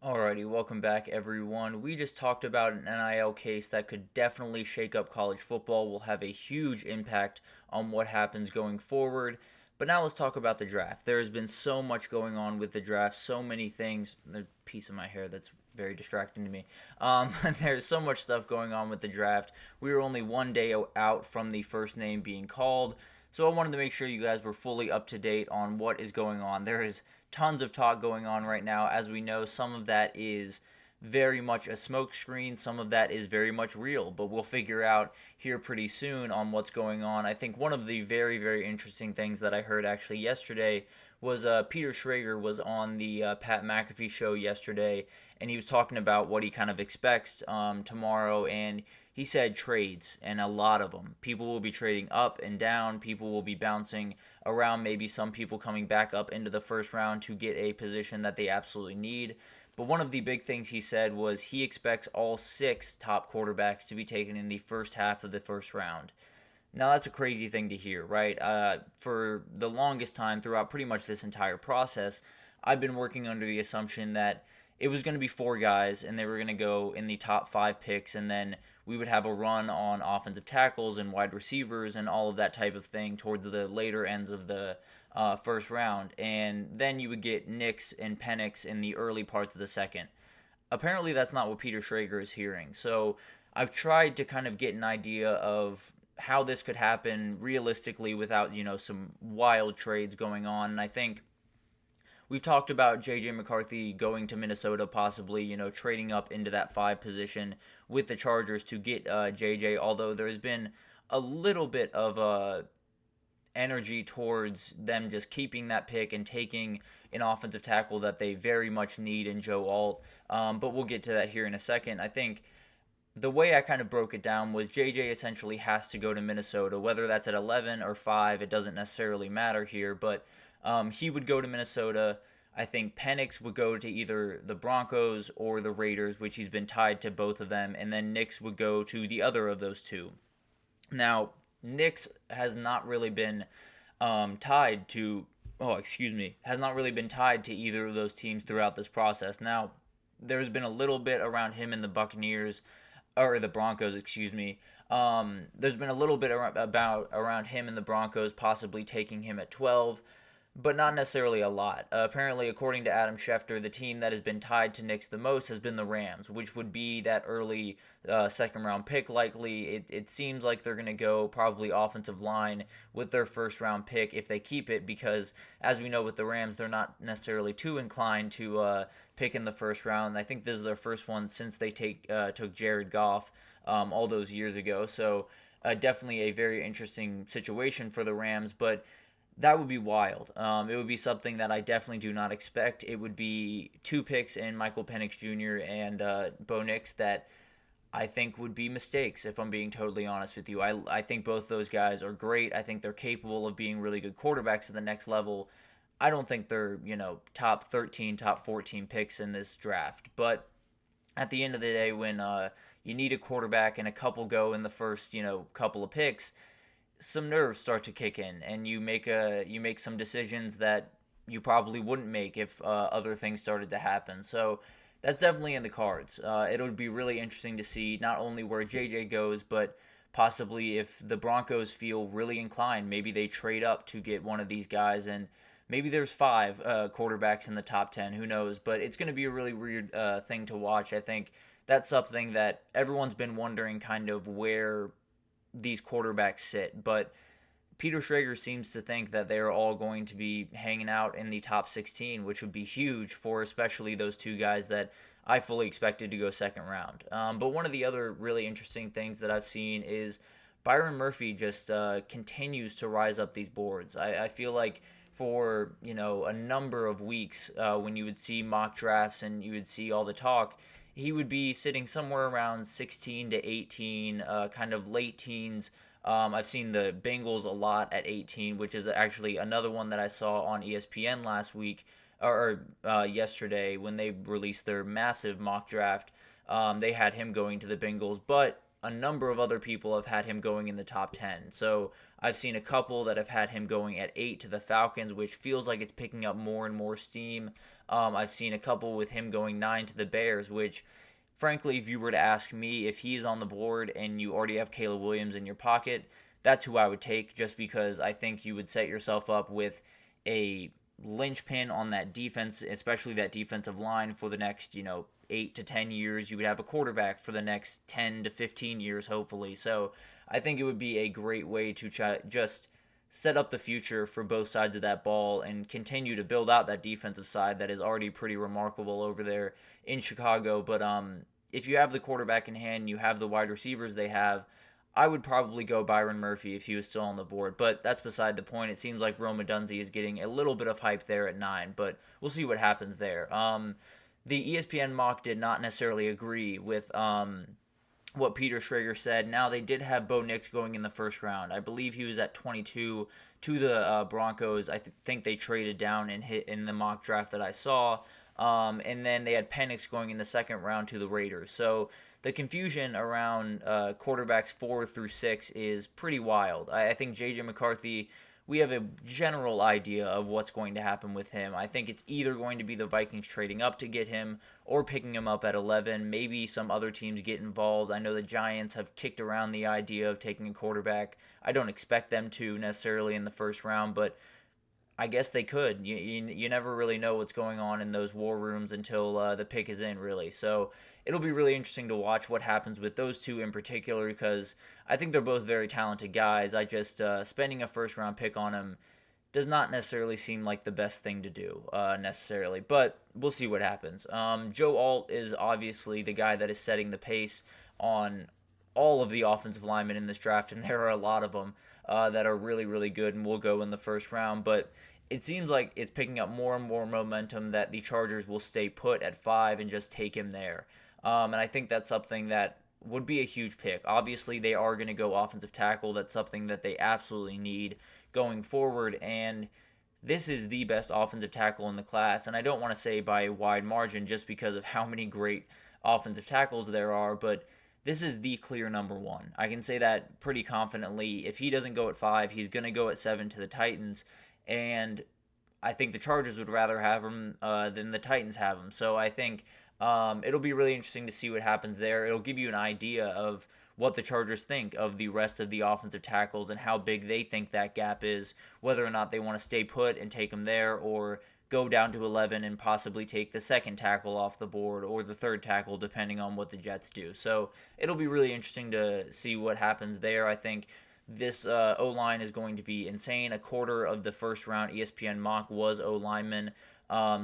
Alrighty, welcome back everyone. We just talked about an NIL case that could definitely shake up college football, will have a huge impact on what happens going forward. But now let's talk about the draft. There has been so much going on with the draft, so many things. There's a piece of my hair that's very distracting to me. There's so much stuff going on with the draft. We were only one day out from the first name being called, so I wanted to make sure you guys were fully up to date on what is going on. There is tons of talk going on right now. As we know, some of that is very much a smokescreen, some of that is very much real, but we'll figure out here pretty soon on what's going on. I think one of the very, very interesting things that I heard actually yesterday was Peter Schrager was on the Pat McAfee show yesterday, and he was talking about what he kind of expects tomorrow, and he said trades, and a lot of them. People will be trading up and down. People will be bouncing around. Maybe some people coming back up into the first round to get a position that they absolutely need. But one of the big things he said was he expects all 6 top quarterbacks to be taken in the first half of the first round. Now, that's a crazy thing to hear, right? For the longest time, throughout pretty much this entire process, I've been working under the assumption that it was going to be 4 guys, and they were going to go in the top 5 picks, and then we would have a run on offensive tackles and wide receivers and all of that type of thing towards the later ends of the first round. And then you would get Nix and Penix in the early parts of the second. Apparently, that's not what Peter Schrager is hearing. So I've tried to kind of get an idea of how this could happen realistically without, some wild trades going on. And I think we've talked about J.J. McCarthy going to Minnesota, possibly, trading up into that 5 position with the Chargers to get J.J., although there's been a little bit of energy towards them just keeping that pick and taking an offensive tackle that they very much need in Joe Alt. But we'll get to that here in a second. I think the way I kind of broke it down was JJ essentially has to go to Minnesota, whether that's at 11 or 5, it doesn't necessarily matter here, but he would go to Minnesota. I think Penix would go to either the Broncos or the Raiders, which he's been tied to both of them, and then Nix would go to the other of those two. Now, Nix has not really been tied to, has not really been tied to either of those teams throughout this process. Now, there's been a little bit around him and the Buccaneers, or the Broncos, there's been a little bit around him and the Broncos possibly taking him at 12, but not necessarily a lot. Apparently, according to Adam Schefter, the team that has been tied to Nix the most has been the Rams, which would be that early second-round pick likely. It seems like they're going to go probably offensive line with their first-round pick if they keep it, because as we know with the Rams, they're not necessarily too inclined to pick in the first round. I think this is their first one since they took Jared Goff all those years ago. So definitely a very interesting situation for the Rams, but that would be wild. It would be something that I definitely do not expect. It would be 2 picks in Michael Penix Jr. and Bo Nix that I think would be mistakes, if I'm being totally honest with you. I think both those guys are great. I think they're capable of being really good quarterbacks at the next level. I don't think they're, top 13, top 14 picks in this draft. But at the end of the day, when you need a quarterback and a couple go in the first, couple of picks, some nerves start to kick in, and you make some decisions that you probably wouldn't make if other things started to happen. So that's definitely in the cards. It would be really interesting to see not only where JJ goes, but possibly if the Broncos feel really inclined, maybe they trade up to get one of these guys, and maybe there's 5 quarterbacks in the top 10. Who knows? But it's going to be a really weird thing to watch. I think that's something that everyone's been wondering, kind of where these quarterbacks sit, but Peter Schrager seems to think that they're all going to be hanging out in the top 16, which would be huge for especially those 2 guys that I fully expected to go second round. But one of the other really interesting things that I've seen is Byron Murphy just continues to rise up these boards. I feel like for a number of weeks when you would see mock drafts and you would see all the talk, he would be sitting somewhere around 16 to 18, kind of late teens. I've seen the Bengals a lot at 18, which is actually another one that I saw on ESPN last week, or yesterday when they released their massive mock draft. They had him going to the Bengals, but a number of other people have had him going in the top 10. So I've seen a couple that have had him going at 8 to the Falcons, which feels like it's picking up more and more steam. I've seen a couple with him going 9 to the Bears, which, frankly, if you were to ask me if he's on the board and you already have Caleb Williams in your pocket, that's who I would take, just because I think you would set yourself up with a linchpin on that defense, especially that defensive line for the next, 8 to 10 years. You would have a quarterback for the next 10 to 15 years, hopefully. So I think it would be a great way to just set up the future for both sides of that ball and continue to build out that defensive side that is already pretty remarkable over there in Chicago. But if you have the quarterback in hand, you have the wide receivers they have, I would probably go Byron Murphy if he was still on the board, but that's beside the point. It seems like Rome Odunze is getting a little bit of hype there at 9, but we'll see what happens there. The ESPN mock did not necessarily agree with what Peter Schrager said. Now, they did have Bo Nix going in the first round. I believe he was at 22 to the Broncos. I think they traded down and hit in the mock draft that I saw. And then they had Penix going in the second round to the Raiders. So the confusion around quarterbacks 4 through 6 is pretty wild. I think J.J. McCarthy, we have a general idea of what's going to happen with him. I think it's either going to be the Vikings trading up to get him or picking him up at 11. Maybe some other teams get involved. I know the Giants have kicked around the idea of taking a quarterback. I don't expect them to necessarily in the first round, but I guess they could. You never really know what's going on in those war rooms until the pick is in, really. So it'll be really interesting to watch what happens with those two in particular, because I think they're both very talented guys. I just, spending a first-round pick on them does not necessarily seem like the best thing to do, necessarily. But we'll see what happens. Joe Alt is obviously the guy that is setting the pace on all of the offensive linemen in this draft, and there are a lot of them that are really, really good and will go in the first round. But it seems like it's picking up more and more momentum that the Chargers will stay put at 5 and just take him there. And I think that's something that would be a huge pick. Obviously, they are going to go offensive tackle. That's something that they absolutely need going forward. And this is the best offensive tackle in the class. And I don't want to say by a wide margin just because of how many great offensive tackles there are, but this is the clear number 1. I can say that pretty confidently. If he doesn't go at 5, he's going to go at 7 to the Titans. And I think the Chargers would rather have him than the Titans have him. So I think it'll be really interesting to see what happens there. It'll give you an idea of what the Chargers think of the rest of the offensive tackles and how big they think that gap is, whether or not they want to stay put and take him there or go down to 11 and possibly take the second tackle off the board or the third tackle, depending on what the Jets do. So it'll be really interesting to see what happens there. I think this O-line is going to be insane. A quarter of the first round ESPN mock was O-linemen.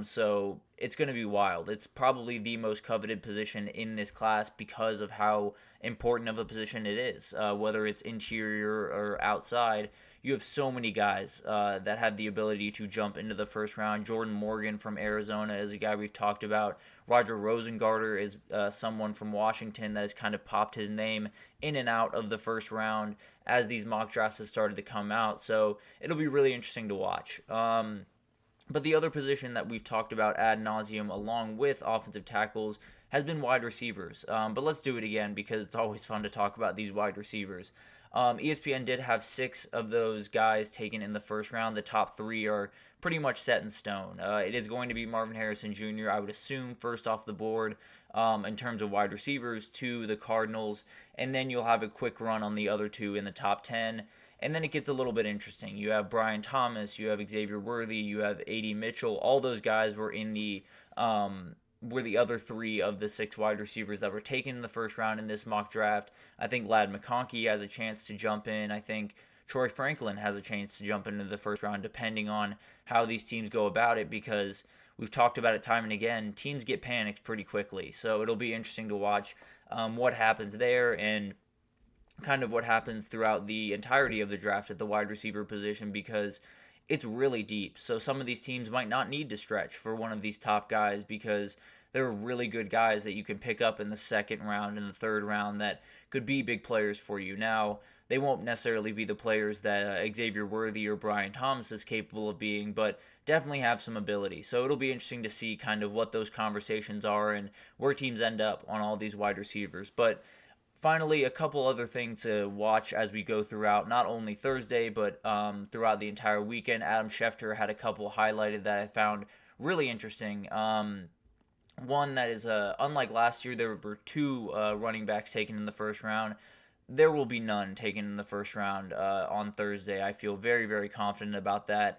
So it's going to be wild. It's probably the most coveted position in this class because of how important of a position it is. Whether it's interior or outside, you have so many guys that have the ability to jump into the first round. Jordan Morgan from Arizona is a guy we've talked about. Roger Rosengarter is someone from Washington that has kind of popped his name in and out of the first round as these mock drafts have started to come out. So it'll be really interesting to watch. But the other position that we've talked about ad nauseum along with offensive tackles has been wide receivers. But let's do it again because it's always fun to talk about these wide receivers. ESPN did have 6 of those guys taken in the first round. The top 3 are pretty much set in stone. It is going to be Marvin Harrison Jr., I would assume, first off the board in terms of wide receivers to the Cardinals. And then you'll have a quick run on the other 2 in the top 10. And then it gets a little bit interesting. You have Brian Thomas, you have Xavier Worthy, you have A.D. Mitchell. All those guys were in the other 3 of the 6 wide receivers that were taken in the first round in this mock draft. I think Ladd McConkey has a chance to jump in. I think Troy Franklin has a chance to jump into the first round depending on how these teams go about it, because we've talked about it time and again. Teams get panicked pretty quickly. So it'll be interesting to watch what happens there and kind of what happens throughout the entirety of the draft at the wide receiver position, because it's really deep. So some of these teams might not need to stretch for one of these top guys because there are really good guys that you can pick up in the second round and the third round that could be big players for you. Now, they won't necessarily be the players that Xavier Worthy or Brian Thomas is capable of being, but definitely have some ability. So it'll be interesting to see kind of what those conversations are and where teams end up on all these wide receivers. But finally, a couple other things to watch as we go throughout, not only Thursday, but throughout the entire weekend. Adam Schefter had a couple highlighted that I found really interesting. One that is, unlike last year, there were two running backs taken in the first round. There will be none taken in the first round on Thursday. I feel very, very confident about that.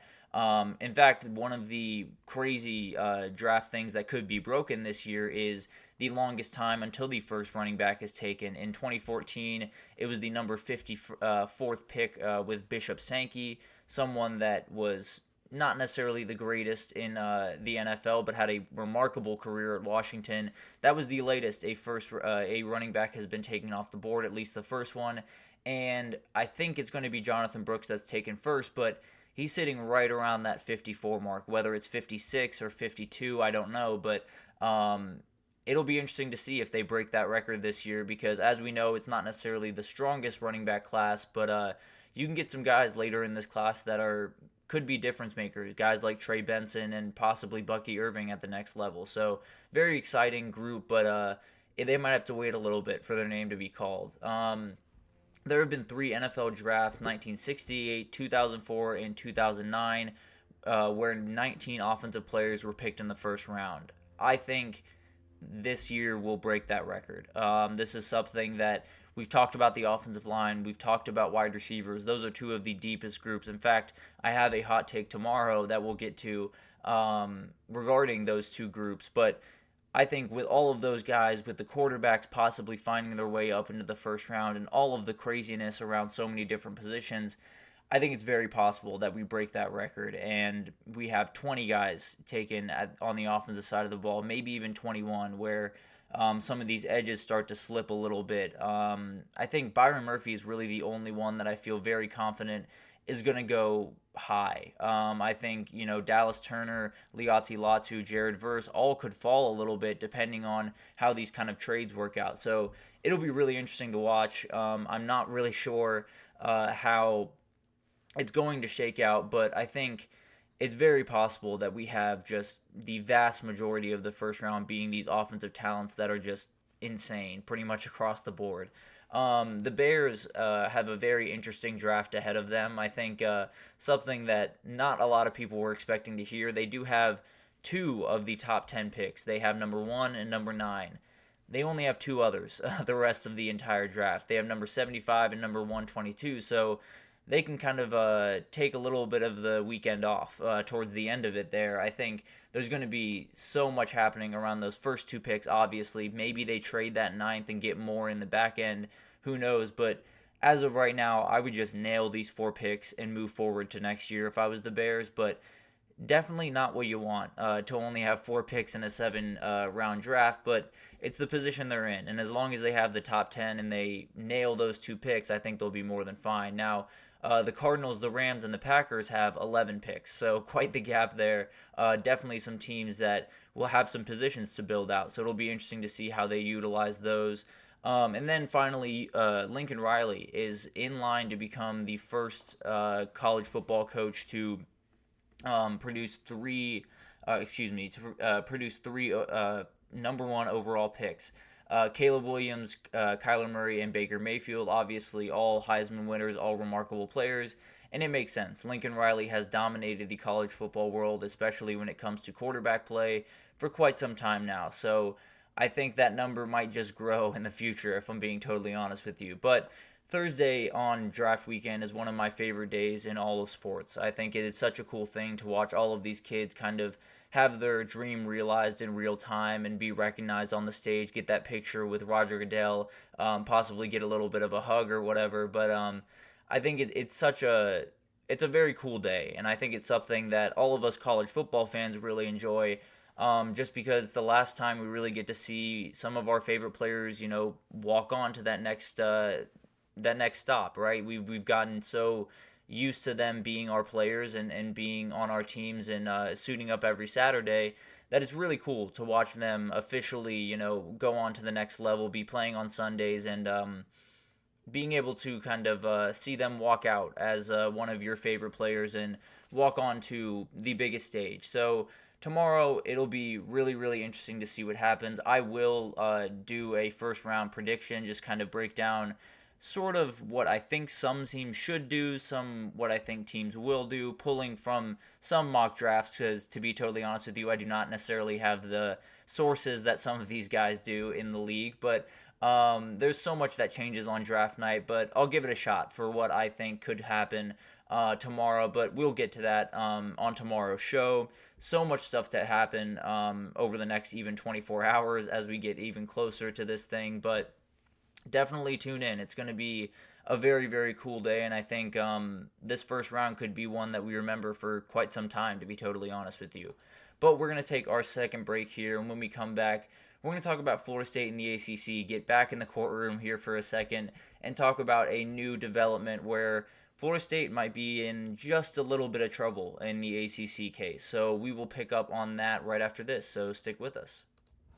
In fact, one of the crazy draft things that could be broken this year is the longest time until the first running back is taken. In 2014, it was the number 54th pick with Bishop Sankey, someone that was not necessarily the greatest in the NFL, but had a remarkable career at Washington. That was the latest a running back has been taken off the board, at least the first one. And I think it's going to be Jonathan Brooks that's taken first, but he's sitting right around that 54 mark. Whether it's 56 or 52, I don't know, but it'll be interesting to see if they break that record this year, because as we know, it's not necessarily the strongest running back class, but you can get some guys later in this class that could be difference makers, guys like Trey Benson and possibly Bucky Irving at the next level. So very exciting group, but they might have to wait a little bit for their name to be called. There have been 3 NFL drafts, 1968, 2004, and 2009, where 19 offensive players were picked in the first round. I think this year will break that record. This is something that we've talked about, the offensive line. We've talked about wide receivers. Those are two of the deepest groups. In fact, I have a hot take tomorrow that we'll get to regarding those two groups. But I think with all of those guys, with the quarterbacks possibly finding their way up into the first round and all of the craziness around so many different positions, I think it's very possible that we break that record and we have 20 guys taken on the offensive side of the ball, maybe even 21, where some of these edges start to slip a little bit. I think Byron Murphy is really the only one that I feel very confident is going to go high. I think, Dallas Turner, Liati Latu, Jared Verse all could fall a little bit depending on how these kind of trades work out. So it'll be really interesting to watch. I'm not really sure how it's going to shake out, but I think it's very possible that we have just the vast majority of the first round being these offensive talents that are just insane, pretty much across the board. The Bears have a very interesting draft ahead of them. I think something that not a lot of people were expecting to hear. They do have 2 of the top 10 picks. They have number 1 and number 9. They only have 2 others the rest of the entire draft. They have number 75 and number 122, so they can kind of take a little bit of the weekend off towards the end of it there. I think there's going to be so much happening around those first 2 picks, obviously. Maybe they trade that 9th and get more in the back end. Who knows? But as of right now, I would just nail these 4 picks and move forward to next year if I was the Bears. But definitely not what you want to only have 4 picks in a 7-round draft. But it's the position they're in. And as long as they have the top 10 and they nail those 2 picks, I think they'll be more than fine. Now, the Cardinals, the Rams, and the Packers have 11 picks, so quite the gap there. Definitely some teams that will have some positions to build out, so it'll be interesting to see how they utilize those. And then finally, Lincoln Riley is in line to become the first college football coach to produce three number 1 overall picks. Caleb Williams, Kyler Murray, and Baker Mayfield, obviously all Heisman winners, all remarkable players, and it makes sense. Lincoln Riley has dominated the college football world, especially when it comes to quarterback play, for quite some time now. So I think that number might just grow in the future, if I'm being totally honest with you. But Thursday on draft weekend is one of my favorite days in all of sports. I think it is such a cool thing to watch all of these kids kind of have their dream realized in real time and be recognized on the stage, get that picture with Roger Goodell, possibly get a little bit of a hug or whatever. But I think it's a very cool day, and I think it's something that all of us college football fans really enjoy. Just because the last time we really get to see some of our favorite players, walk on to that next stop, right? We've gotten so used to them being our players and being on our teams and suiting up every Saturday that it's really cool to watch them officially, go on to the next level, be playing on Sundays, and being able to kind of see them walk out as one of your favorite players and walk on to the biggest stage. So tomorrow it'll be really, really interesting to see what happens. I will do a first round prediction, just kind of break down sort of what I think some teams should do, some what I think teams will do, pulling from some mock drafts, because to be totally honest with you, I do not necessarily have the sources that some of these guys do in the league, but there's so much that changes on draft night, but I'll give it a shot for what I think could happen tomorrow, but we'll get to that on tomorrow's show. So much stuff to happen over the next even 24 hours as we get even closer to this thing, but definitely tune in. It's going to be a very, very cool day, and I think this first round could be one that we remember for quite some time, to be totally honest with you. But we're going to take our second break here, and when we come back, we're going to talk about Florida State and the ACC, get back in the courtroom here for a second, and talk about a new development where Florida State might be in just a little bit of trouble in the ACC case. So we will pick up on that right after this, so stick with us.